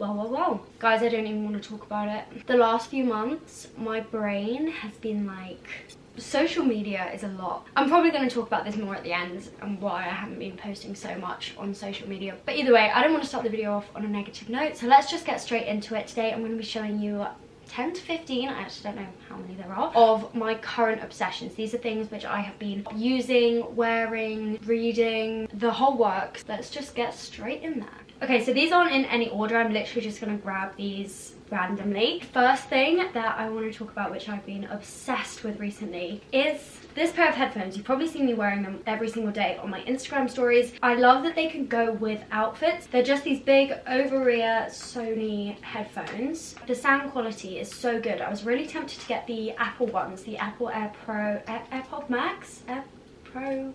Well. Guys, I don't even want to talk about it. The last few months, my brain has been like... Social media is a lot. I'm probably going to talk about this more at the end and why I haven't been posting so much on social media. But either way, I don't want to start the video off on a negative note. So let's just get straight into it. Today I'm going to be showing you 10 to 15, I actually don't know how many there are, of my current obsessions. These are things which I have been using, wearing, reading, the whole works. Let's just get straight in there. Okay, so these aren't in any order. I'm literally just going to grab these randomly. First thing that I want to talk about, which I've been obsessed with recently, is this pair of headphones. You've probably seen me wearing them every single day on my Instagram stories. I love that they can go with outfits. They're just these big over-ear Sony headphones. The sound quality is so good. I was really tempted to get the Apple ones, the Apple AirPod Max, AirPod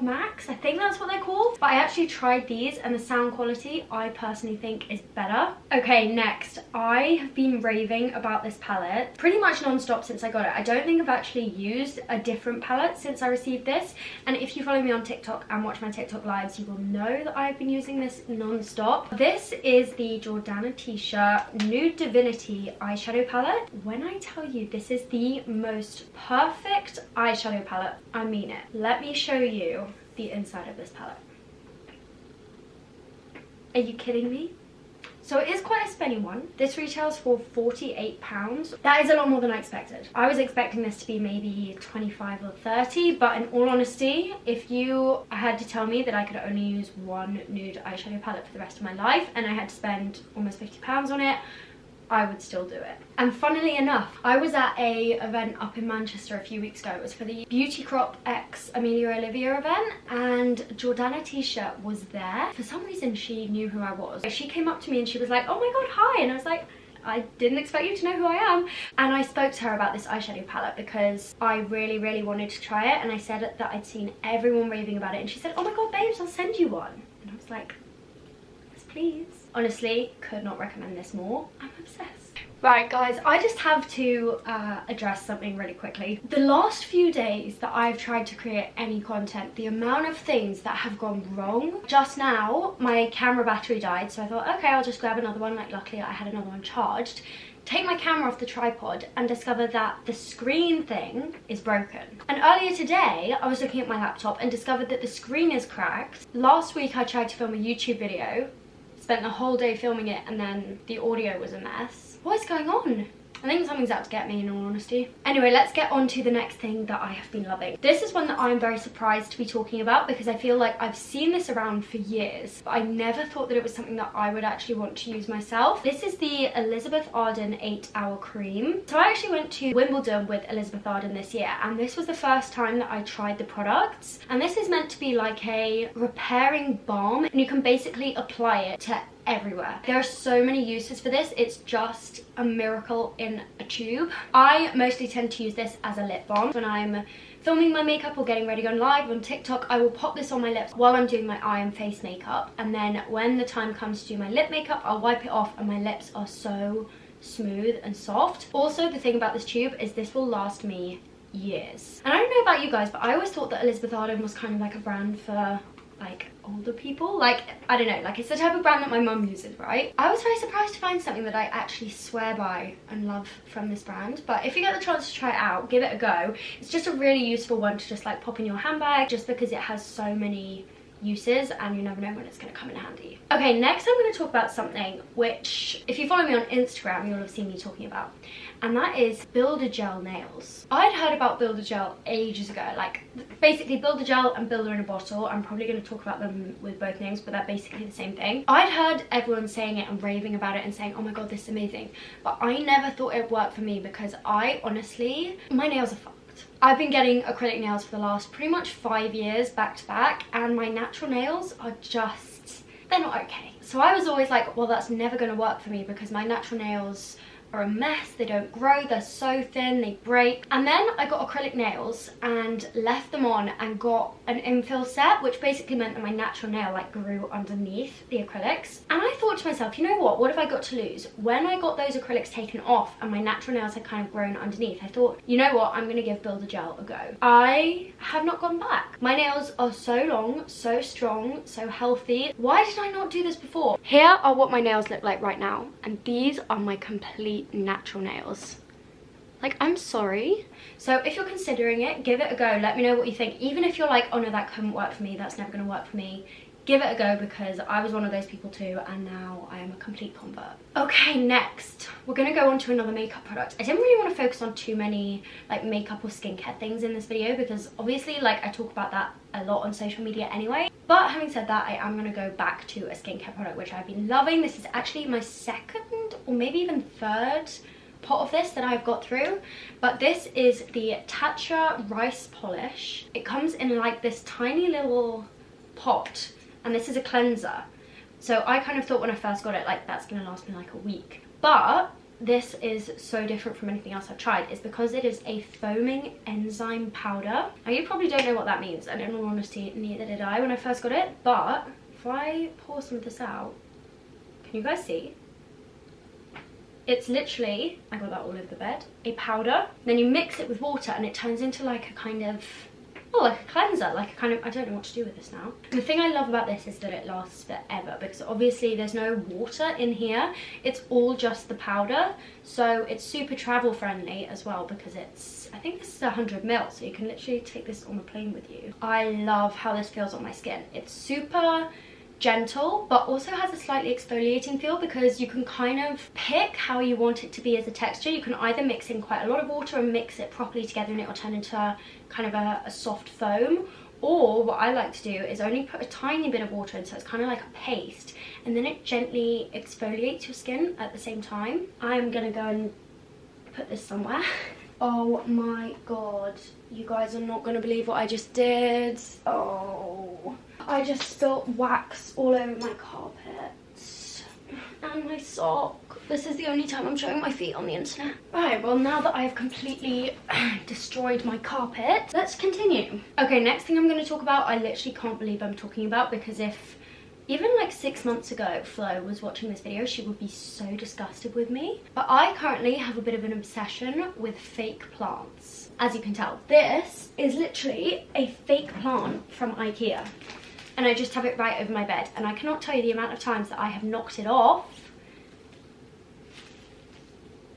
Max, I think that's what they're called. But I actually tried these and the sound quality I personally think is better. Okay, next, I have been raving about this palette pretty much non-stop since I got it. I don't think I've actually used a different palette since I received this, and if you follow me on TikTok and watch my TikTok lives, you will know that I've been using this non-stop. This is the Jordana Ticia Nude Divinity eyeshadow palette. When I tell you this is the most perfect eyeshadow palette, I mean it. Let me show you the inside of this palette. Are you kidding me? So it is quite a spenny one. This retails for £48. That is a lot more than I expected. I was expecting this to be maybe 25 or 30, but in all honesty, if you had to tell me that I could only use one nude eyeshadow palette for the rest of my life and I had to spend almost £50 on it, I would still do it. And funnily enough, I was at a event up in Manchester a few weeks ago. It was for the Beauty Crop X Amelia Olivia event, and Jordana Ticia was there. For some reason, she knew who I was. She came up to me and she was like, "Oh my god, hi," and I was like, I didn't expect you to know who I am. And I spoke to her about this eyeshadow palette because I really wanted to try it, and I said that I'd seen everyone raving about it, and she said, "Oh my god, babes, I'll send you one." And I was like, "Yes, please." Honestly, could not recommend this more. I'm obsessed. Right guys, I just have to address something really quickly. The last few days that I've tried to create any content, the amount of things that have gone wrong. Just now, my camera battery died, so I thought, okay, I'll just grab another one. Like, luckily I had another one charged. Take my camera off the tripod and discover that the screen thing is broken. And earlier today, I was looking at my laptop and discovered that the screen is cracked. Last week I tried to film a YouTube video, spent the whole day filming it, and then the audio was a mess. What is going on? I think something's out to get me, in all honesty. Anyway, let's get on to the next thing that I have been loving. This is one that I'm very surprised to be talking about because I feel like I've seen this around for years, but I never thought that it was something that I would actually want to use myself. This is the Elizabeth Arden 8-Hour Cream. So I actually went to Wimbledon with Elizabeth Arden this year, and this was the first time that I tried the products. And this is meant to be like a repairing balm, and you can basically apply it to everywhere. There are so many uses for this. It's just a miracle in a tube. I mostly tend to use this as a lip balm. When I'm filming my makeup or getting ready on live on TikTok, I will pop this on my lips while I'm doing my eye and face makeup, and then when the time comes to do my lip makeup, I'll wipe it off and my lips are so smooth and soft. Also, the thing about this tube is this will last me years. And I don't know about you guys, but I always thought that Elizabeth Arden was kind of like a brand for like older people. Like, I don't know, like it's the type of brand that my mum uses, right? I was very surprised to find something that I actually swear by and love from this brand. But if you get the chance to try it out, give it a go. It's just a really useful one to just like pop in your handbag, just because it has so many uses and you never know when it's going to come in handy. Okay, next I'm going to talk about something which, if you follow me on Instagram, you'll have seen me talking about, and that is Builder Gel nails. I'd heard about Builder Gel ages ago, like basically Builder Gel and Builder in a bottle. I'm probably going to talk about them with both names, but they're basically the same thing. I'd heard everyone saying it and raving about it and saying, oh my god, this is amazing, but I never thought it would work for me because I honestly, my nails are fucked. I've been getting acrylic nails for the last pretty much 5 years back to back, and my natural nails are just, they're not okay. So I was always like, well, that's never going to work for me because my natural nails are a mess. They don't grow, they're so thin, they break. And then I got acrylic nails and left them on and got an infill set, which basically meant that my natural nail like grew underneath the acrylics. And I thought to myself, you know what have I got to lose? When I got those acrylics taken off and my natural nails had kind of grown underneath, I thought, you know what, I'm gonna give Builder Gel a go. I have not gone back. My nails are so long, so strong, so healthy. Why did I not do this before? Here are what my nails look like right now, and these are my complete natural nails. Like, I'm sorry. So if you're considering it, give it a go. Let me know what you think. Even if you're like, oh no, that couldn't work for me, that's never gonna work for me, give it a go, because I was one of those people too, and now I am a complete convert. Okay, next we're gonna go on to another makeup product. I didn't really want to focus on too many like makeup or skincare things in this video, because obviously like I talk about that a lot on social media anyway. But having said that, I am gonna go back to a skincare product which I've been loving. This is actually my second or maybe even third pot of this that I've got through, but this is the Ticia rice polish. It comes in like this tiny little pot, and this is a cleanser. So I kind of thought when I first got it, like, that's gonna last me like a week. But this is so different from anything else I've tried. It's because it is a foaming enzyme powder. Now you probably don't know what that means, and in all honesty, neither did I when I first got it. But if I pour some of this out, can you guys see? It's literally, I got that all over the bed, a powder. Then you mix it with water and it turns into like a kind of, oh, like a cleanser, like a kind of, I don't know what to do with this now. The thing I love about this is that it lasts forever, because obviously there's no water in here. It's all just the powder. So it's super travel friendly as well, because it's, I think this is 100 ml, so you can literally take this on the plane with you. I love how this feels on my skin. It's super gentle, but also has a slightly exfoliating feel, because you can kind of pick how you want it to be as a texture. You can either mix in quite a lot of water and mix it properly together and it will turn into kind of a soft foam, or what I like to do is only put a tiny bit of water in, so it's kind of like a paste, and then it gently exfoliates your skin at the same time. I'm gonna go and put this somewhere. Oh my god, you guys are not gonna believe what I just did. Oh, I just spilt wax all over my carpet and my sock. This is the only time I'm showing my feet on the internet. Right, well, now that I've completely destroyed my carpet, let's continue. Okay, next thing I'm going to talk about, I literally can't believe I'm talking about, because if even like 6 months ago Flo was watching this video, she would be so disgusted with me. But I currently have a bit of an obsession with fake plants. As you can tell, this is literally a fake plant from IKEA. And I just have it right over my bed. And I cannot tell you the amount of times that I have knocked it off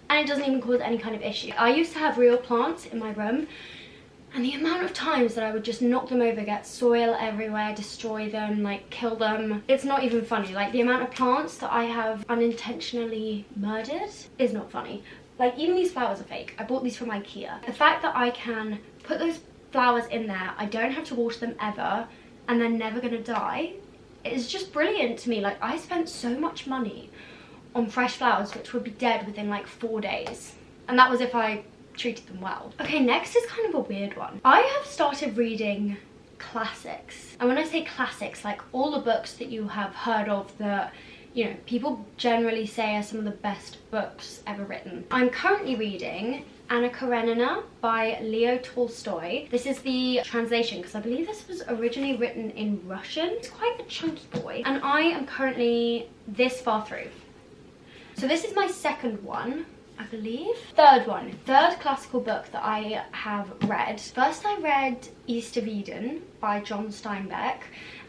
and it doesn't even cause any kind of issue. I used to have real plants in my room, and the amount of times that I would just knock them over, get soil everywhere, destroy them, like kill them. It's not even funny. Like, the amount of plants that I have unintentionally murdered is not funny. Like, even these flowers are fake. I bought these from IKEA. The fact that I can put those flowers in there, I don't have to water them ever, and they're never gonna die, is just brilliant to me. Like, I spent so much money on fresh flowers which would be dead within like 4 days, and that was if I treated them well. Okay, next is kind of a weird one. I have started reading classics, and when I say classics, like all the books that you have heard of that, you know, people generally say are some of the best books ever written. I'm currently reading Anna Karenina by Leo Tolstoy. This is the translation, because I believe this was originally written in Russian. It's quite a chunky boy, and I am currently this far through. So this is my second one, I believe. Third classical book that I have read. First I read East of Eden by John Steinbeck,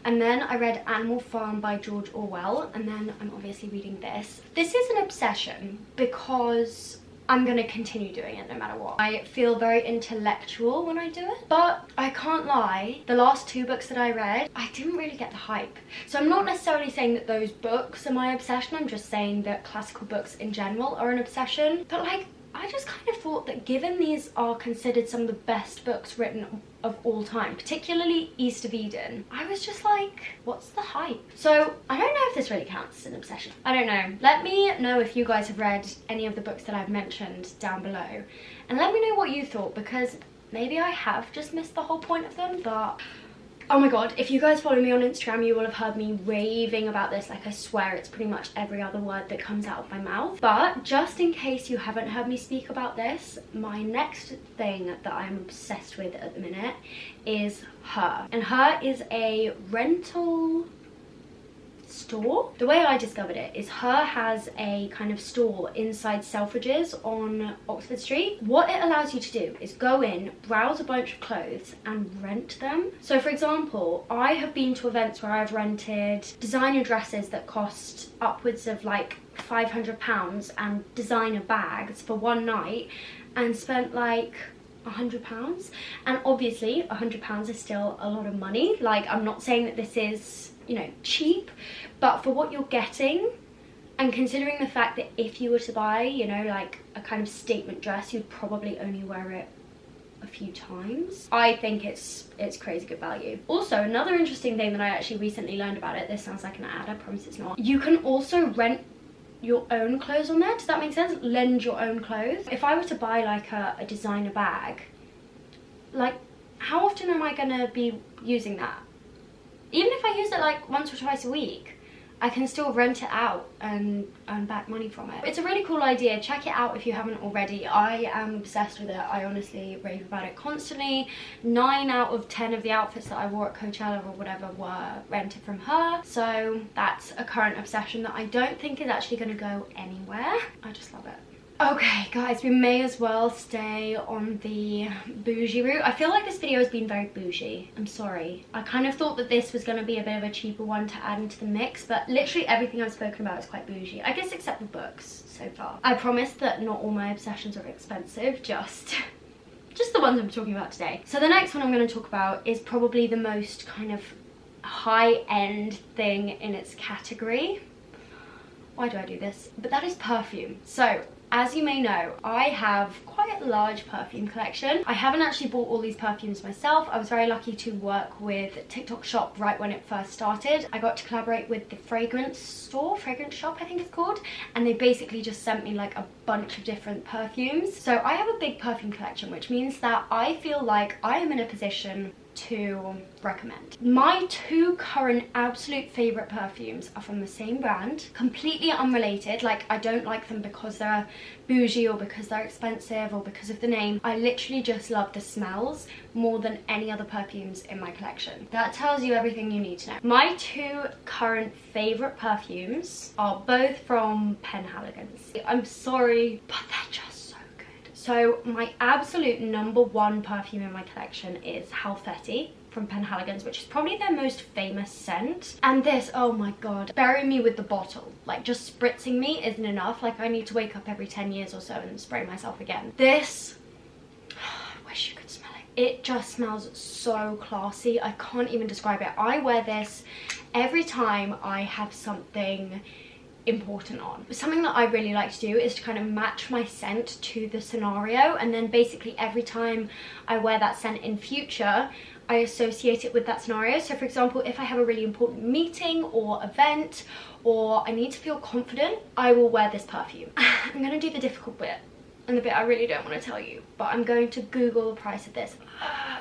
and then I read Animal Farm by George Orwell, and then I'm obviously reading this. This is an obsession because I'm gonna continue doing it no matter what. I feel very intellectual when I do it, but I can't lie, the last 2 books that I read, I didn't really get the hype. So I'm not necessarily saying that those books are my obsession, I'm just saying that classical books in general are an obsession. But like, I just kind of thought that given these are considered some of the best books written of all time, particularly East of Eden, I was just like, what's the hype? So I don't know if this really counts as an obsession. I don't know. Let me know if you guys have read any of the books that I've mentioned down below, and let me know what you thought, because maybe I have just missed the whole point of them, but Oh my god, if you guys follow me on Instagram, you will have heard me raving about this. Like, I swear it's pretty much every other word that comes out of my mouth. But just in case you haven't heard me speak about this, my next thing that I'm obsessed with at the minute is Hurr. And Hurr is a rental store. The way I discovered it is Hurr has a kind of store inside Selfridges on Oxford Street. What it allows you to do is go in, browse a bunch of clothes and rent them. So for example, I have been to events where I've rented designer dresses that cost upwards of like £500 and designer bags for one night and spent like £100. And obviously £100 is still a lot of money. Like, I'm not saying that this is, you know, cheap, but for what you're getting, and considering the fact that if you were to buy, you know, like a kind of statement dress, you'd probably only wear it a few times, I think it's crazy good value. Also, another interesting thing that I actually recently learned about it, this sounds like an ad, I promise it's not, you can also rent your own clothes on there. Does that make sense? Lend your own clothes. If I were to buy like a designer bag, like, how often am I gonna be using that? Even if I use it like once or twice a week, I can still rent it out and earn back money from it. It's a really cool idea. Check it out if you haven't already. I am obsessed with it. I honestly rave about it constantly. 9 out of 10 of the outfits that I wore at Coachella or whatever were rented from Hurr. So that's a current obsession that I don't think is actually going to go anywhere. I just love it. Okay guys, we may as well stay on the bougie route. I feel like this video has been very bougie. I'm sorry. I kind of thought that this was going to be a bit of a cheaper one to add into the mix, but literally everything I've spoken about is quite bougie. I guess except the books so far. I promise that not all my obsessions are expensive, just the ones I'm talking about today. So the next one I'm going to talk about is probably the most kind of high-end thing in its category. Why do I do this? But that is perfume. So as you may know, I have quite a large perfume collection. I haven't actually bought all these perfumes myself. I was very lucky to work with TikTok Shop right when it first started. I got to collaborate with the fragrance shop I think it's called, and they basically just sent me like a bunch of different perfumes. So I have a big perfume collection, which means that I feel like I am in a position to recommend. My 2 current absolute favorite perfumes are from the same brand, completely unrelated. Like, I don't like them because they're bougie or because they're expensive or because of the name. I literally just love the smells more than any other perfumes in my collection. That tells you everything you need to know. My 2 current favorite perfumes are both from Penhaligon's. I'm sorry, but they're just so my absolute #1 perfume in my collection is Halfetti from Penhaligon's, which is probably their most famous scent. And this, oh my god, bury me with the bottle. Like, just spritzing me isn't enough. Like, I need to wake up every 10 years or so and spray myself again. This, I wish you could smell it. It just smells so classy. I can't even describe it. I wear this every time I have something important on. Something that I really like to do is to kind of match my scent to the scenario, and then basically every time I wear that scent in future, I associate it with that scenario. So for example, if I have a really important meeting or event, or I need to feel confident, I will wear this perfume. I'm gonna do the difficult bit, and the bit I really don't want to tell you, but I'm going to Google the price of this.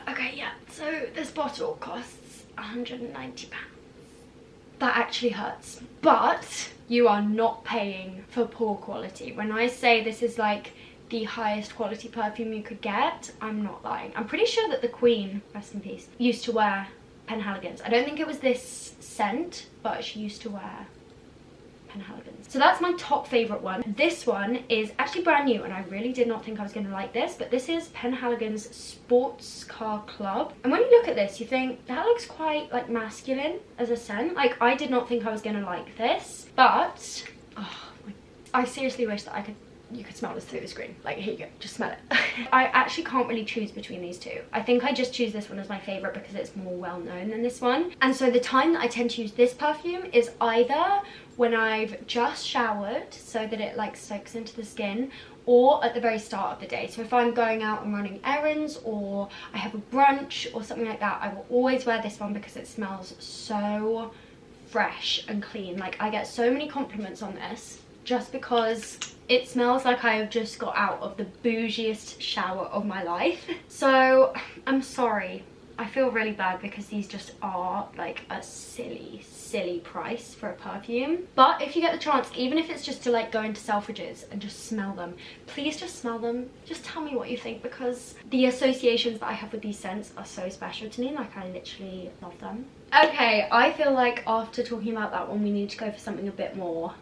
Okay, yeah, so this bottle costs £190. That actually hurts, but you are not paying for poor quality. When I say this is like the highest quality perfume you could get, I'm not lying. I'm pretty sure that the Queen, rest in peace, used to wear Penhaligon's. I don't think it was this scent, but she used to wear Penhaligon's. So that's my top favorite one. This one is actually brand new, and I really did not think I was going to like this, but this is Penhaligon's Sports Car Club. And when you look at this, you think that looks quite like masculine as a scent. Like, I did not think I was going to like this, but I seriously wish that you could smell this through the screen. Like, here you go, just smell it. I actually can't really choose between these 2. I think I just choose this one as my favorite because it's more well known than this one. And so the time that I tend to use this perfume is either when I've just showered so that it like soaks into the skin, or at the very start of the day. So if I'm going out and running errands, or I have a brunch or something like that, I will always wear this one because it smells so fresh and clean. Like, I get so many compliments on this just because it smells like I have just got out of the bougiest shower of my life. So I'm sorry, I feel really bad because these just are like a silly price for a perfume. But if you get the chance, even if it's just to like go into Selfridges and just smell them, please just smell them. Just tell me what you think, because the associations that I have with these scents are so special to me. Like, I literally love them. Okay, I feel like after talking about that one, we need to go for something a bit more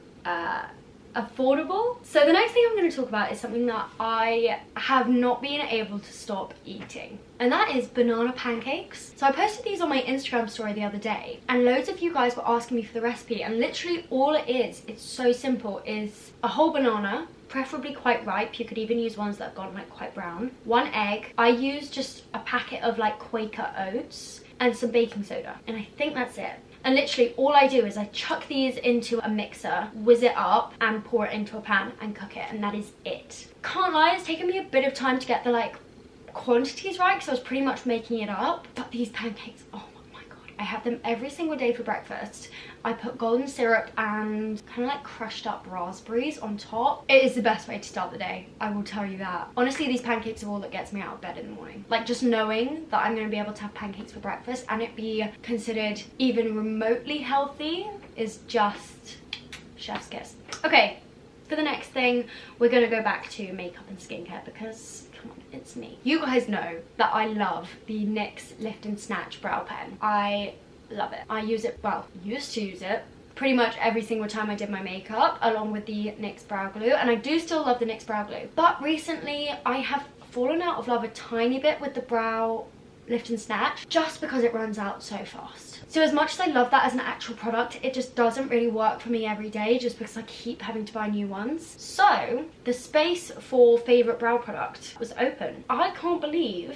affordable. So the next thing I'm going to talk about is something that I have not been able to stop eating, and that is banana pancakes. So I posted these on my Instagram story the other day, and loads of you guys were asking me for the recipe, and literally all it is, it's so simple, is a whole banana, preferably quite ripe. You could even use ones that have gone like quite brown, 1 egg. I use just a packet of like Quaker oats and some baking soda, and I think that's it. And literally all I do is I chuck these into a mixer, whiz it up, and pour it into a pan and cook it, and that is it. Can't lie, it's taken me a bit of time to get the like quantities right, because I was pretty much making it up. But these pancakes, oh my god, I have them every single day for breakfast. I put golden syrup and kind of like crushed up raspberries on top. It is the best way to start the day, I will tell you that. Honestly, these pancakes are all that gets me out of bed in the morning. Like, just knowing that I'm going to be able to have pancakes for breakfast and it be considered even remotely healthy is just chef's kiss. Okay, for the next thing, we're going to go back to makeup and skincare, because come on, it's me. You guys know that I love the NYX Lift and Snatch brow pen. I love it. I use it, well, used to use it pretty much every single time I did my makeup, along with the NYX brow glue, and I do still love the NYX brow glue. But recently I have fallen out of love a tiny bit with the brow Lift and Snatch, just because it runs out so fast. So as much as I love that as an actual product, it just doesn't really work for me every day, just because I keep having to buy new ones. So the space for favourite brow product was open. I can't believe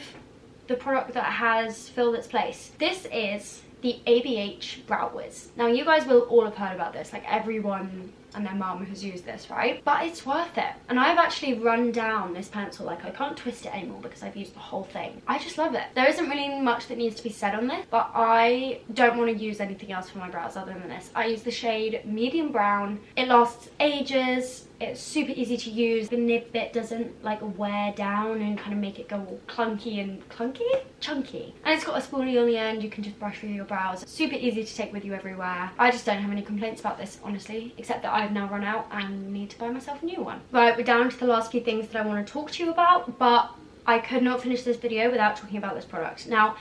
the product that has filled its place. This is the ABH Brow Wiz. Now, you guys will all have heard about this, like everyone and their mum has used this, right? But it's worth it. And I've actually run down this pencil, like I can't twist it anymore because I've used the whole thing. I just love it. There isn't really much that needs to be said on this, but I don't want to use anything else for my brows other than this. I use the shade medium brown. It lasts ages. It's super easy to use. The nib bit doesn't like wear down and kind of make it go all clunky and chunky. And it's got a spoolie on the end. You can just brush through your brows. Super easy to take with you everywhere. I just don't have any complaints about this, honestly, except that I've now run out and need to buy myself a new one. Right, we're down to the last few things that I want to talk to you about, but I could not finish this video without talking about this product. Now,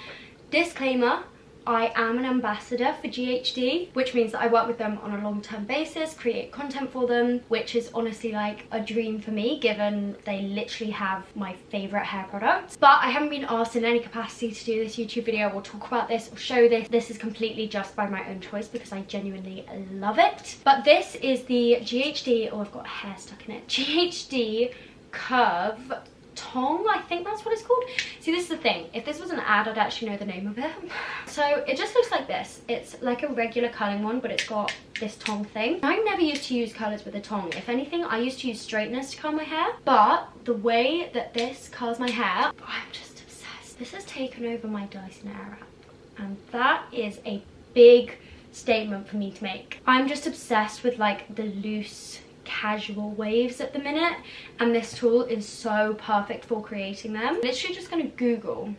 disclaimer, I am an ambassador for GHD, which means that I work with them on a long-term basis, create content for them, which is honestly like a dream for me, given they literally have my favourite hair products. But I haven't been asked in any capacity to do this YouTube video or talk about this or show this. This is completely just by my own choice because I genuinely love it. But this is the GHD, oh, I've got hair stuck in it, GHD Curve Tong, I think that's what it's called. See, this is the thing, if this was an ad, I'd actually know the name of it. So it just looks like this. It's like a regular curling one, but it's got this tong thing. I never used to use curlers with a tong. If anything, I used to use straighteners to curl my hair, but the way that this curls my hair, I'm just obsessed. This has taken over my Dyson Airwrap, and that is a big statement for me to make. I'm just obsessed with like the loose casual waves at the minute, and this tool is so perfect for creating them. Literally just gonna Google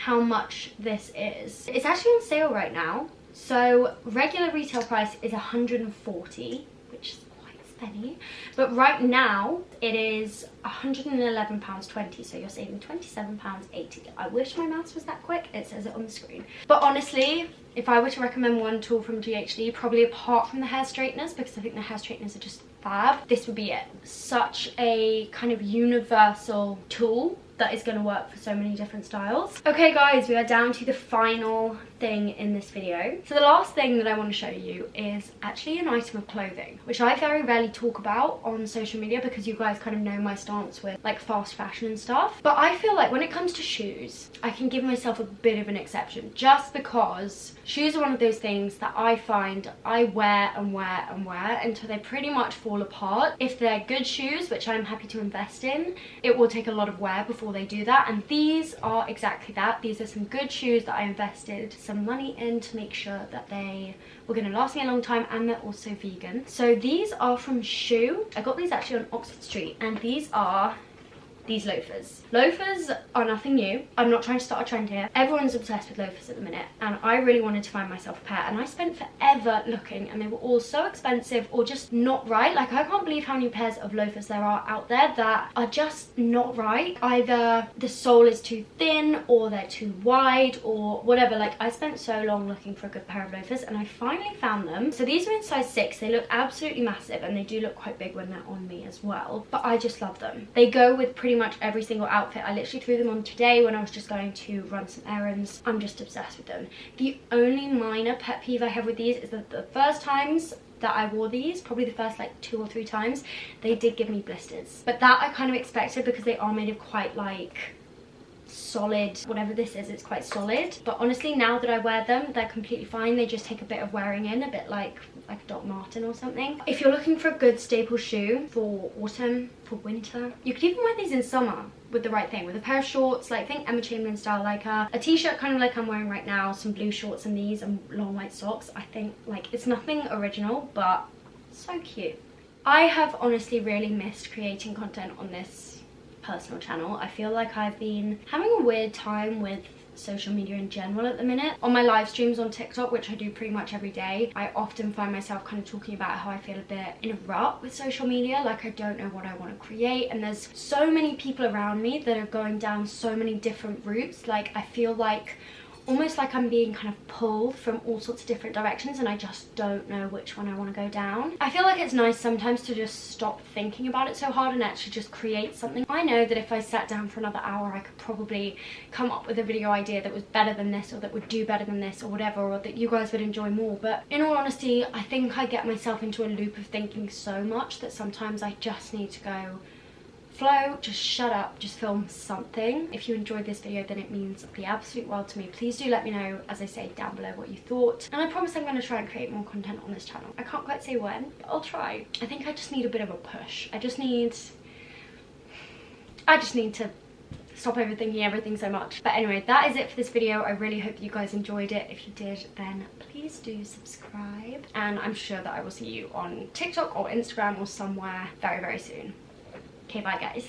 how much this is. It's actually on sale right now. So regular retail price is 140, which is quite spenny, but right now it is £111.20, so you're saving £27.80. I wish my maths was that quick. It says it on the screen. But honestly, if I were to recommend one tool from GHD, probably apart from the hair straighteners, because I think the hair straighteners are just fab, this would be it. Such a kind of universal tool that is going to work for so many different styles. Okay guys, we are down to the final thing in this video. So the last thing that I want to show you is actually an item of clothing, which I very rarely talk about on social media because you guys kind of know my stance with like fast fashion and stuff. But I feel like when it comes to shoes, I can give myself a bit of an exception, just because shoes are one of those things that I find I wear and wear and wear until they pretty much fall apart. If they're good shoes, which I'm happy to invest in, it will take a lot of wear before they do that, and these are exactly that. These are some good shoes that I invested some money in to make sure that they were going to last me a long time, and they're also vegan. So these are from Shoe. I got these actually on Oxford Street, and these are these loafers. Loafers are nothing new. I'm not trying to start a trend here. Everyone's obsessed with loafers at the minute, and I really wanted to find myself a pair, and I spent forever looking, and they were all so expensive or just not right. Like, I can't believe how many pairs of loafers there are out there that are just not right. Either the sole is too thin or they're too wide or whatever. Like, I spent so long looking for a good pair of loafers, and I finally found them. So these are in size 6. They look absolutely massive, and they do look quite big when they're on me as well, but I just love them. They go with pretty much every single outfit. I literally threw them on today when I was just going to run some errands. I'm just obsessed with them. The only minor pet peeve I have with these is that the first times that I wore these, probably the first like 2 or 3 times, they did give me blisters, but that I kind of expected because they are made of quite like solid, whatever this is, it's quite solid. But honestly, now that I wear them, they're completely fine. They just take a bit of wearing in, a bit like a Doc Marten or something. If you're looking for a good staple shoe for autumn, for winter, you could even wear these in summer with the right thing, with a pair of shorts, like think Emma Chamberlain style, like a t-shirt kind of like I'm wearing right now, some blue shorts and these, and long white socks. I think like it's nothing original, but so cute. I have honestly really missed creating content on this personal channel. I feel like I've been having a weird time with social media in general at the minute. On my live streams on TikTok, which I do pretty much every day, I often find myself kind of talking about how I feel a bit in a rut with social media, like I don't know what I want to create, and there's so many people around me that are going down so many different routes. Like, I feel like almost like I'm being kind of pulled from all sorts of different directions, and I just don't know which one I want to go down. I feel like it's nice sometimes to just stop thinking about it so hard and actually just create something. I know that if I sat down for another hour, I could probably come up with a video idea that was better than this, or that would do better than this, or whatever, or that you guys would enjoy more. But in all honesty, I think I get myself into a loop of thinking so much that sometimes I just need to go, flow, just shut up, just film something. If you enjoyed this video, then it means the absolute world to me. Please do let me know, as I say, down below what you thought, and I promise I'm going to try and create more content on this channel. I can't quite say when, but I'll try. I think I just need a bit of a push. I just need to stop overthinking everything so much. But anyway, that is it for this video. I really hope you guys enjoyed it. If you did, then please do subscribe, and I'm sure that I will see you on TikTok or Instagram or somewhere very, very soon. Okay, bye guys.